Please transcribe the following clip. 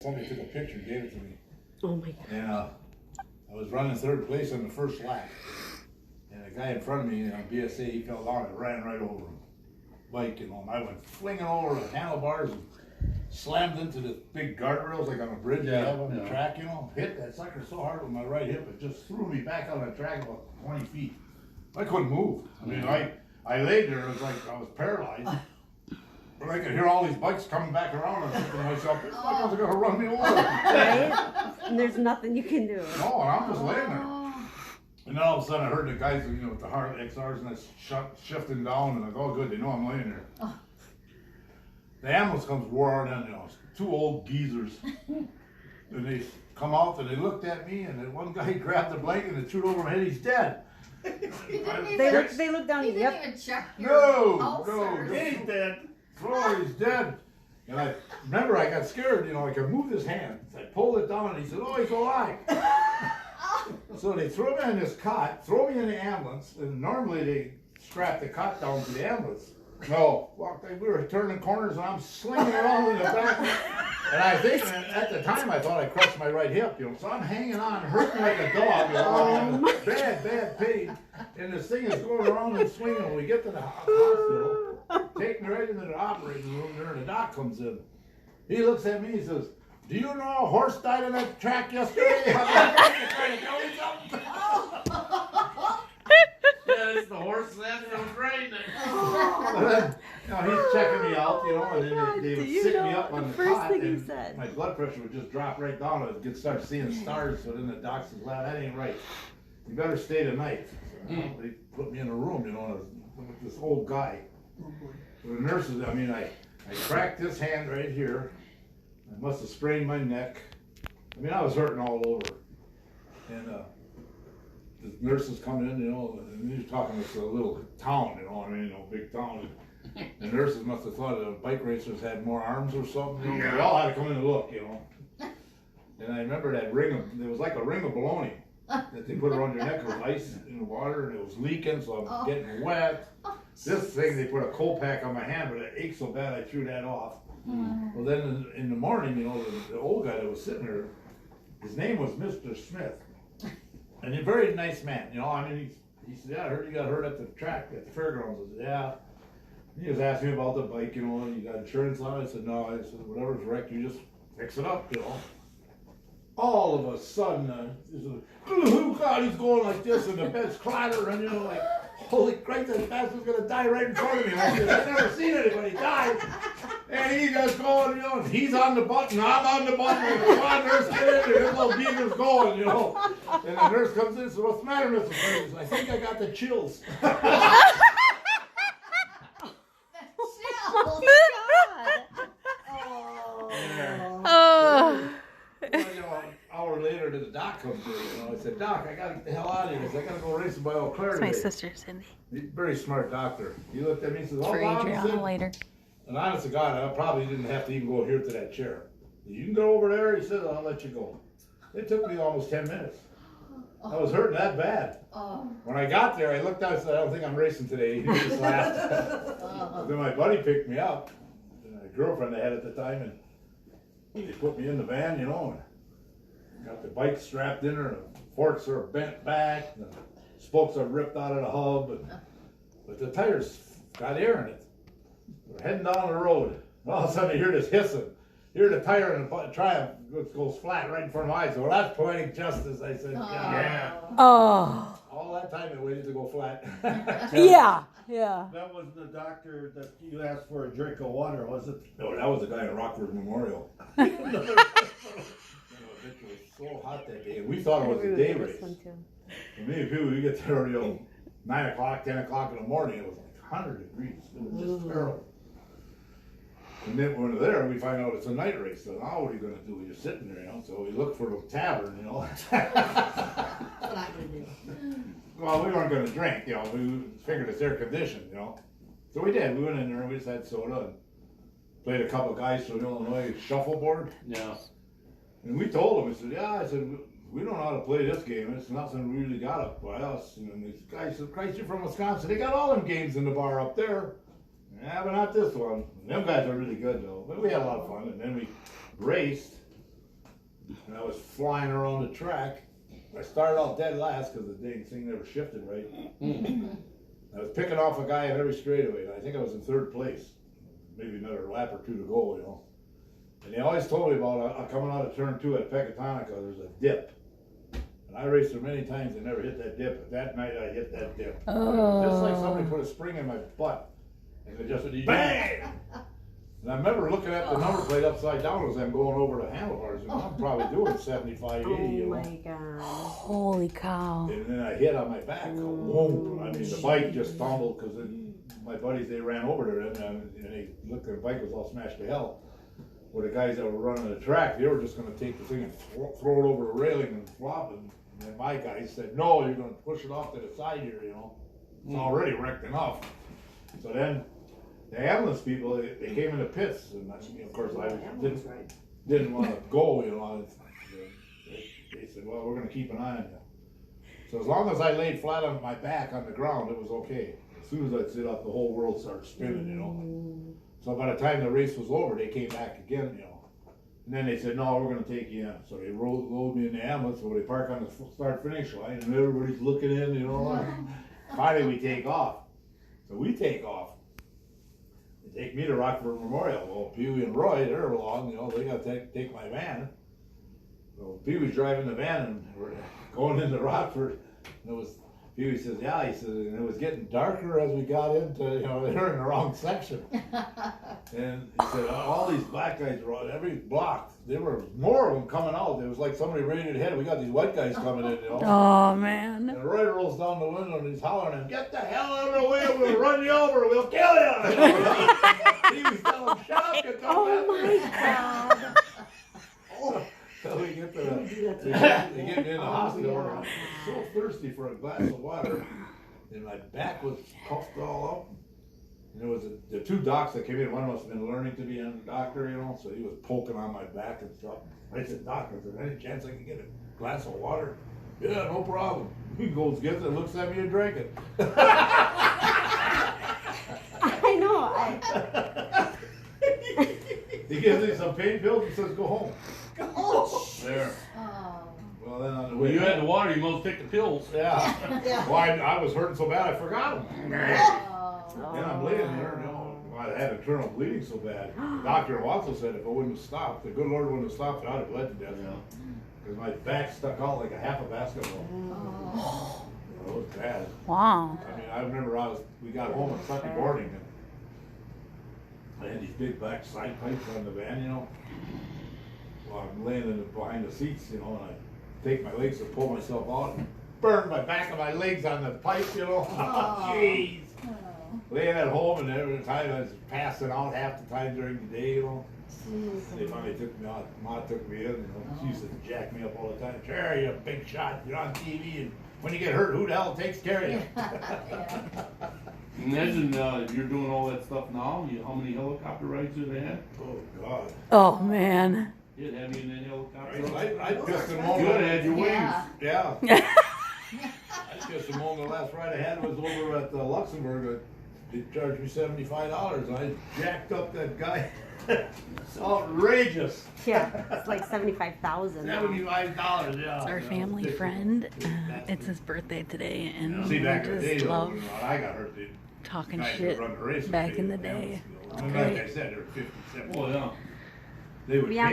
Somebody took a picture and gave it to me. Oh my God. And I was running third place on the first lap. And the guy in front of me on BSA, he fell down and ran right over him. Bike, and I went flinging over the handlebars and slammed into the big guardrails like on a bridge they have on the track, hit that sucker so hard with my right hip, it just threw me back on the track about 20 feet. I couldn't move. I mean, I laid there, it was like I was paralyzed. But I could hear all these bikes coming back around, and I'm thinking to myself, this fucker's gonna run me over. Right? And there's nothing you can do. No, and I'm just laying there. And then all of a sudden I heard the guys, with the hard XRs and it's shifting down, and I go, oh good, they know I'm laying there. The ambulance comes roaring in, two old geezers. And they come out and they looked at me, and then one guy grabbed the blanket and threw it over my head, he's dead. They look down. He didn't Yep. even check your pulse or he's dead. Oh, he's dead. And I remember I got scared, I could move his hand. I pulled it down and he said, oh, he's alive. So they throw me in this cot, throw me in the ambulance, and normally they strap the cot down to the ambulance. No, we were turning corners and I'm slinging around in the back. And I think at the time I thought I crushed my right hip, so I'm hanging on, hurting like a dog, bad pain. And this thing is going around and swinging. When we get to the hospital, take me right into the operating room there, and the doc comes in. He looks at me, he says, do you know a horse died on that track yesterday? I'm trying to tell me something. Yeah, it's the horse that was right. He's checking me out, and then they would sit me up on the cot, thing and he said. my blood pressure would just drop right down. I would start seeing stars. So then the doc says, "Well, that ain't right. You better stay tonight." So, they put me in a room, with this old guy. The nurses, I cracked this hand right here. I must have sprained my neck. I was hurting all over. And the nurses come in, and you're talking to a little town, big town. The nurses must have thought the bike racers had more arms or something. They all had to come in and look, And I remember that there was like a ring of bologna that they put around your neck. It was ice in the water, and it was leaking, so I'm getting wet. This thing, they put a cold pack on my hand, but it ached so bad I threw that off. Well, then in the morning, the old guy that was sitting there, his name was Mr. Smith. And he's a very nice man, he said, yeah, I heard you got hurt at the track, at the fairgrounds. I said, yeah. And he was asking me about the bike, you got insurance on it? I said, no. I said, whatever's wrecked, you just fix it up, All of a sudden, oh God, he's going like this, and the bed's clattering, like, holy Christ, that bastard's gonna die right in front of me. I said, I've never seen anybody die. And he just going, he's on the button, I'm on the button, and come on, nurse, get in there, his little beaker's going, And the nurse comes in and says, what's the matter, Mr. Fergus? I think I got the chills. An hour later, the doc comes in. I said, Doc, I got to get the hell out of here. I said, I got to go racing by Eau Claire today. My sister, Cindy. He's a very smart doctor. He looked at me and says, For Adriana later. And honest to God, I probably didn't have to even go here to that chair. You can go over there. He said, I'll let you go. It took me almost 10 minutes. I was hurting that bad. When I got there, I looked out and said, I don't think I'm racing today. He just laughed. Then my buddy picked me up. A girlfriend I had at the time, and they put me in the van, and got the bike strapped in her, and the forks are bent back, and the spokes are ripped out of the hub, but the tires got air in it. We're heading down the road, and all of a sudden I hear this hissing. Hear the tire in the Triumph goes flat right in front of my eyes. Well, that's poetic justice. I said, yeah. Oh. All that time it waited to go flat. Yeah. That was the doctor that you asked for a drink of water, was it? No, that was the guy at Rockford Memorial. It was so hot that day, and we thought it was a day race. And many people, we get there, 9 o'clock, 10 o'clock in the morning, it was like 100 degrees. It was just terrible. And then when we're there, we find out it's a night race. So now what are you going to do? You're sitting there, So we look for a tavern, That's what I'm going to do. Well, we weren't going to drink, We figured it's air conditioned, So we did. We went in there and we just had soda and played a couple guys from Illinois shuffleboard. Yeah. And we told them, I said, we don't know how to play this game. It's nothing we really got up by us. And these guys said, Christ, you're from Wisconsin. They got all them games in the bar up there. Yeah, but not this one. Them guys are really good, though. But we had a lot of fun. And then we raced. and I was flying around the track. I started out dead last because the dang thing never shifted right. I was picking off a guy at every straightaway, and I think I was in third place. Maybe another lap or two to go, you know. And they always told me about coming out of turn 2 at Pecatonica, there's a dip. And I raced there many times and never hit that dip. But that night I hit that dip. Just like somebody put a spring in my butt. And it just went bang! And I remember looking at the number plate upside down as I'm going over the handlebars. And I'm probably doing 75, 80, you know. Oh my god. Holy cow. And then I hit on my back. Whoa. I mean, the bike just stumbled because my buddies, they ran over there and they looked at the bike was all smashed to hell. Well, the guys that were running the track, they were just going to take the thing and throw it over the railing and flop it. And then my guys said, no, you're going to push it off to the side here, you know. It's already wrecked enough. So then the ambulance people, they came in the pits. And of course, I didn't want to go, you know. They said, well, we're going to keep an eye on you. So as long as I laid flat on my back on the ground, it was okay. As soon as I'd sit up, the whole world started spinning, you know. So by the time the race was over, they came back again, you know. And then they said, no, we're going to take you in. So they load me in the ambulance, so they park on the start-finish line, and everybody's looking in, you know. Finally, we take off. So we take off. They take me to Rockford Memorial. Well, Pee Wee and Roy, they're along, you know, they got to take my van. So Pee Wee's driving the van, and we're going into Rockford. And it was, Pee Wee says, yeah, he says, and it was getting darker as we got into, you know, they're in the wrong section. And he said, all these black guys were on every block. There were more of them coming out. It was like somebody raided ahead. We got these white guys coming in, you know. Oh, man. And Roy rolls down the window and he's hollering at him, get the hell out of the way, we'll run you over, we'll kill you. He was telling him, shut up, you come Oh my god. So we get they get me in the hospital. I was so thirsty for a glass of water, and my back was puffed all up. And there was the two docs that came in. One must have been learning to be a doctor, you know, so he was poking on my back and stuff. I said, Doc, is there any chance I can get a glass of water? Yeah, no problem. He goes, gets it, looks at me and drink it. I know. He gives me some pain pills and says, go home. Oh. There. Oh. Well, then on the When way you had home- the water, you must take the pills. Yeah. Yeah. Well, I was hurting so bad I forgot them. Oh. Then I'm laying there, you know, I had internal bleeding so bad. The doctor also said if it wouldn't have stopped, the good Lord wouldn't have stopped, I'd have bled to death. Because my back stuck out like a half a basketball. Oh. It was bad. Wow. I mean, I remember we got home on Sunday morning and I had these big black side pipes on the van, you know. Well, I'm laying behind the seats, you know, and I take my legs and pull myself out and burn my back of my legs on the pipe, you know. Oh. Jeez. Oh. Laying at home and every time I was passing out half the time during the day, you know. They finally took me out. Ma took me in, you know. She used to jack me up all the time. Sure, you're a big shot. You're on TV, and when you get hurt, who the hell takes care of you? Yeah. Imagine you're doing all that stuff now. How many helicopter rides did they have? Oh God. Oh, man. You'd have you in that helicopter. I pissed him You on. would have had your wings. Yeah. Yeah. I pissed him on. The last ride I had was over at Luxembourg. They charged me $75. I jacked up that guy. It's outrageous. Yeah, it's like 75,000. $75, yeah. It's our Yeah, family ridiculous. friend. It's his birthday today, and See, we back in the day, just though, love when I got hurt, they talking guys shit would run the race with back me, in the you know, day. and like I said, they were 50, 70. Oh yeah. They would Yeah.